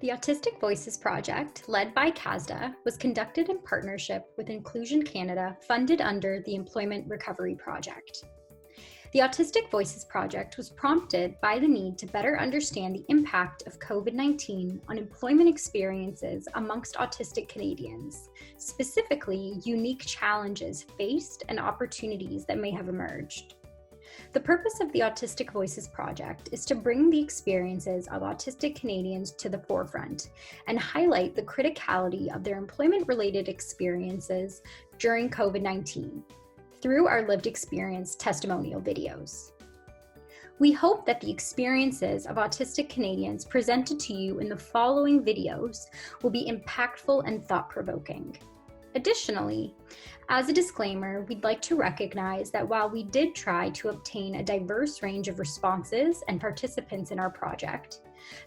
The Autistic Voices Project, led by CASDA, was conducted in partnership with Inclusion Canada, funded under the Employment Recovery Project. The Autistic Voices Project was prompted by the need to better understand the impact of COVID-19 on employment experiences amongst autistic Canadians, specifically unique challenges faced and opportunities that may have emerged. The purpose of the Autistic Voices Project is to bring the experiences of autistic Canadians to the forefront and highlight the criticality of their employment-related experiences during COVID-19 through our lived experience testimonial videos. We hope that the experiences of autistic Canadians presented to you in the following videos will be impactful and thought-provoking. Additionally, as a disclaimer, we'd like to recognize that while we did try to obtain a diverse range of responses and participants in our project,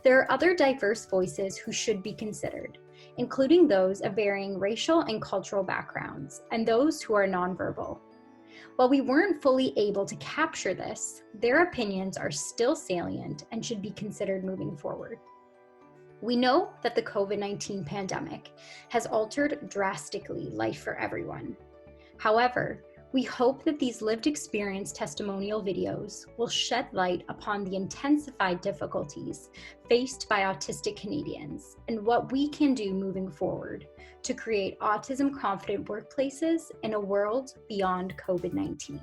there are other diverse voices who should be considered, including those of varying racial and cultural backgrounds, and those who are nonverbal. While we weren't fully able to capture this, their opinions are still salient and should be considered moving forward. We know that the COVID-19 pandemic has altered drastically life for everyone. However, we hope that these lived experience testimonial videos will shed light upon the intensified difficulties faced by autistic Canadians and what we can do moving forward to create autism-confident workplaces in a world beyond COVID-19.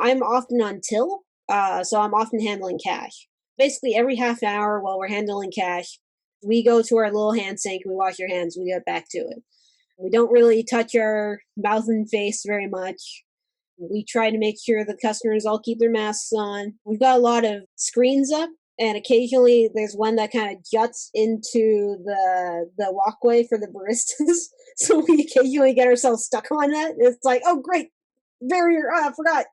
I'm often on till, so I'm often handling cash. Basically, every half hour while we're handling cash, we go to our little hand sink, we wash our hands, we get back to it. We don't really touch our mouth and face very much. We try to make sure the customers all keep their masks on. We've got a lot of screens up, and occasionally there's one that kind of juts into the walkway for the baristas. So we occasionally get ourselves stuck on that. It's like, oh, great. Barrier, I forgot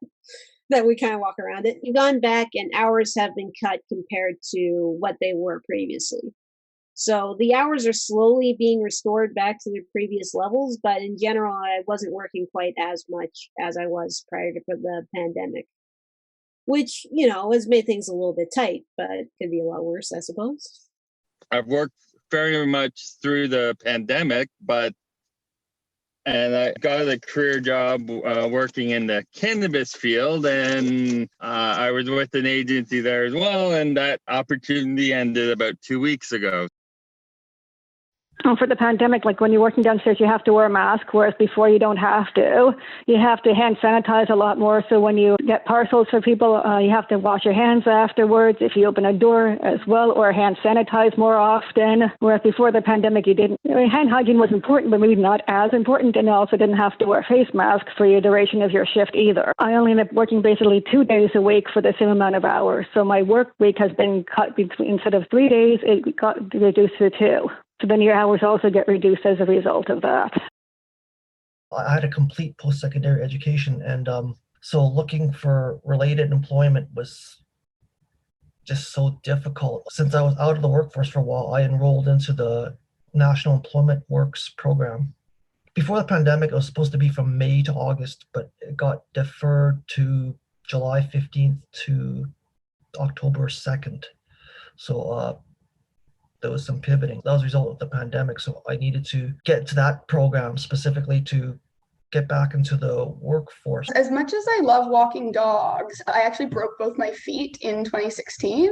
that we kind of walk around it. We've gone back and hours have been cut compared to what they were previously. So the hours are slowly being restored back to their previous levels, but in general, I wasn't working quite as much as I was prior to the pandemic, which, has made things a little bit tight, but it could be a lot worse, I suppose. I've worked very much through the pandemic, and I got a career job working in the cannabis field, and I was with an agency there as well, and that opportunity ended about 2 weeks ago. For the pandemic, like when you're working downstairs, you have to wear a mask, whereas before you don't have to. You have to hand sanitize a lot more. So when you get parcels for people, you have to wash your hands afterwards if you open a door as well, or hand sanitize more often. Whereas before the pandemic, you didn't. Hand hygiene was important, but maybe not as important. And you also didn't have to wear face masks for your duration of your shift either. I only ended up working basically 2 days a week for the same amount of hours. So my work week has been cut between, instead of 3 days, it got reduced to 2. So then your hours also get reduced as a result of that. I had a complete post-secondary education, and so looking for related employment was just so difficult. Since I was out of the workforce for a while, I enrolled into the National Employment Works program. Before the pandemic, it was supposed to be from May to August, but it got deferred to July 15th to October 2nd. So there was some pivoting. That was a result of the pandemic. So I needed to get to that program specifically to get back into the workforce. As much as I love walking dogs, I actually broke both my feet in 2016.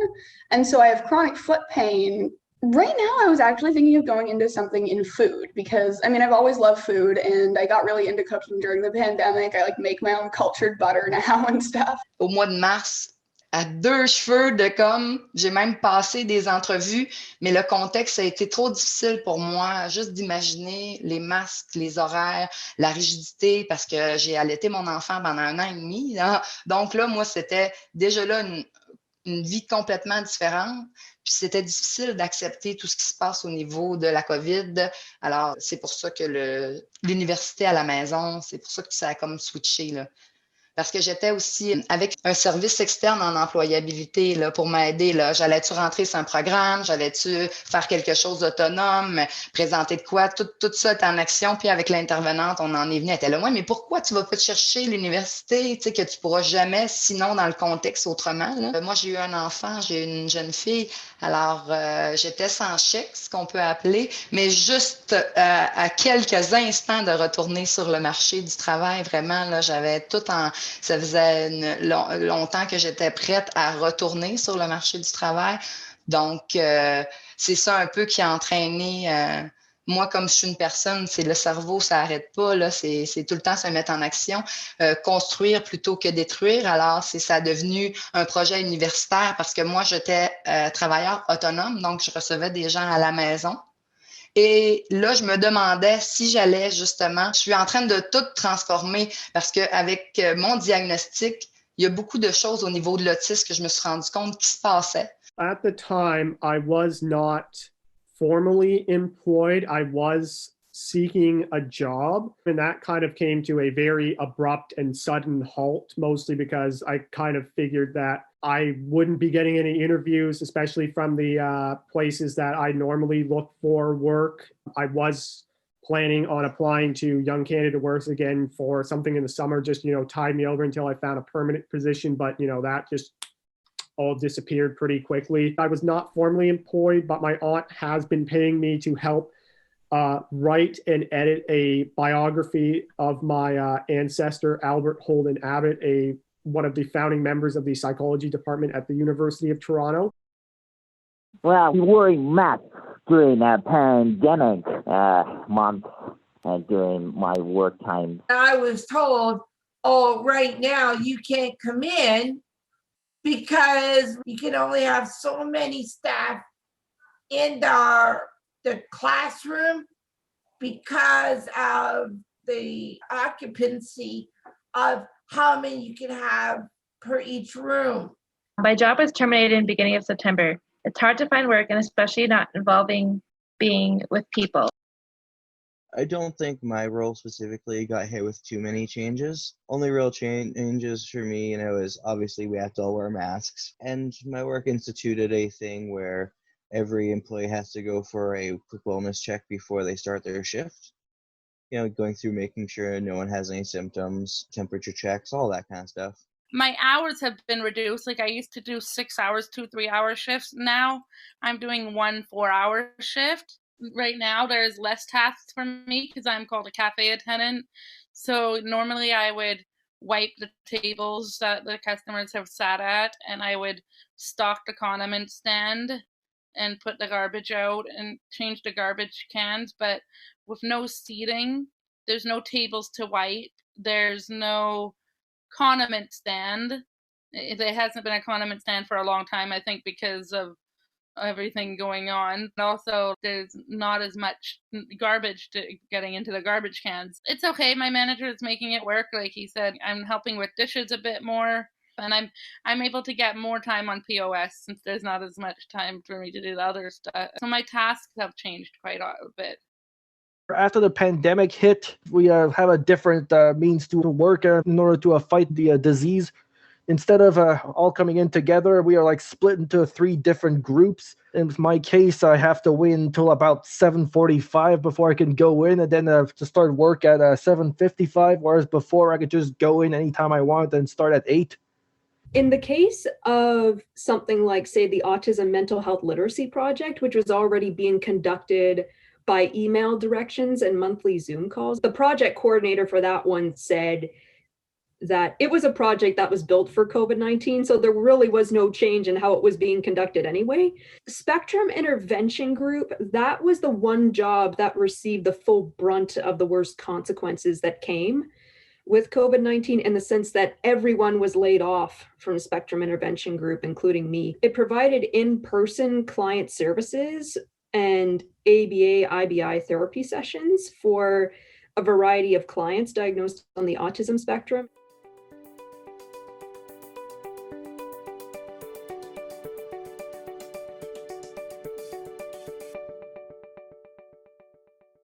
And so I have chronic foot pain. Right now, I was actually thinking of going into something in food because, I've always loved food and I got really into cooking during the pandemic. I make my own cultured butter now and stuff. Au mois de mars, à 2 cheveux de com, j'ai même passé des entrevues, mais le contexte a été trop difficile pour moi, juste d'imaginer les masques, les horaires, la rigidité, parce que j'ai allaité mon enfant pendant 1 an et demi. Hein. Donc là, moi, c'était déjà là une vie complètement différente. Puis c'était difficile d'accepter tout ce qui se passe au niveau de la COVID. Alors, c'est pour ça que l'université à la maison, c'est pour ça que ça a comme switché, là. Parce que j'étais aussi avec un service externe en employabilité là, pour m'aider. Là. J'allais-tu rentrer sur un programme? J'allais-tu faire quelque chose d'autonome? Présenter de quoi? Tout ça est en action. Puis avec l'intervenante, on en est venu. Elle était là, ouais, mais pourquoi tu vas pas te chercher l'université, tu sais, que tu pourras jamais, sinon dans le contexte autrement? Là. Moi, j'ai eu un enfant, j'ai eu une jeune fille. Alors, j'étais sans chèque, ce qu'on peut appeler, mais juste à quelques instants de retourner sur le marché du travail. Vraiment, là, j'avais tout en... Ça faisait longtemps que j'étais prête à retourner sur le marché du travail. Donc, c'est ça un peu qui a entraîné... moi, comme je suis une personne, c'est le cerveau, ça n'arrête pas, là, c'est tout le temps se mettre en action, construire plutôt que détruire. Alors, ça a devenu un projet universitaire parce que moi, j'étais travailleur autonome, donc je recevais des gens à la maison. Et là, je me demandais si j'allais justement, je suis en train de tout transformer parce qu'avec mon diagnostic, il y a beaucoup de choses au niveau de l'autisme que je me suis rendu compte qui se passaient. At the time, I was not formally employed. I was seeking a job, and that kind of came to a very abrupt and sudden halt, mostly because I kind of figured that I wouldn't be getting any interviews, especially from the places that I normally look for work. I was planning on applying to Young Canada Works again for something in the summer, just, tide me over until I found a permanent position. But, that just all disappeared pretty quickly. I was not formally employed, but my aunt has been paying me to help write and edit a biography of my ancestor, Albert Holden Abbott, one of the founding members of the psychology department at the University of Toronto. Well, we were in math during a pandemic month during my work time. I was told, right now you can't come in because you can only have so many staff in the classroom because of the occupancy of how many you can have per each room. My job was terminated in the beginning of September. It's hard to find work, and especially not involving being with people. I don't think my role specifically got hit with too many changes. Only real changes for me, is obviously we have to all wear masks. And my work instituted a thing where every employee has to go for a quick wellness check before they start their shift. Going through making sure no one has any symptoms, temperature checks, all that kind of stuff. My hours have been reduced. Like I used to do 6 hours, 2 3-hour shifts. Now I'm doing 1 4-hour shift. Right now there's less tasks for me because I'm called a cafe attendant. So normally I would wipe the tables that the customers have sat at, and I would stock the condiment stand and put the garbage out and change the garbage cans. But with no seating, there's no tables to wipe. There's no condiment stand. There hasn't been a condiment stand for a long time, I think, because of everything going on. Also, there's not as much garbage getting into the garbage cans. It's okay. My manager is making it work. Like he said, I'm helping with dishes a bit more, and I'm able to get more time on POS since there's not as much time for me to do the other stuff. So my tasks have changed quite a bit. After the pandemic hit, we have a different means to work in order to fight the disease. Instead of all coming in together, we are split into 3 different groups. In my case, I have to wait until about 7:45 before I can go in, and then to start work at 7:55, whereas before I could just go in anytime I want and start at 8. In the case of something like, say, the Autism Mental Health Literacy Project, which was already being conducted by email directions and monthly Zoom calls, the project coordinator for that one said that it was a project that was built for COVID-19, so there really was no change in how it was being conducted anyway. Spectrum Intervention Group, that was the one job that received the full brunt of the worst consequences that came with COVID-19, in the sense that everyone was laid off from Spectrum Intervention Group, including me. It provided in-person client services and ABA, IBI therapy sessions for a variety of clients diagnosed on the autism spectrum.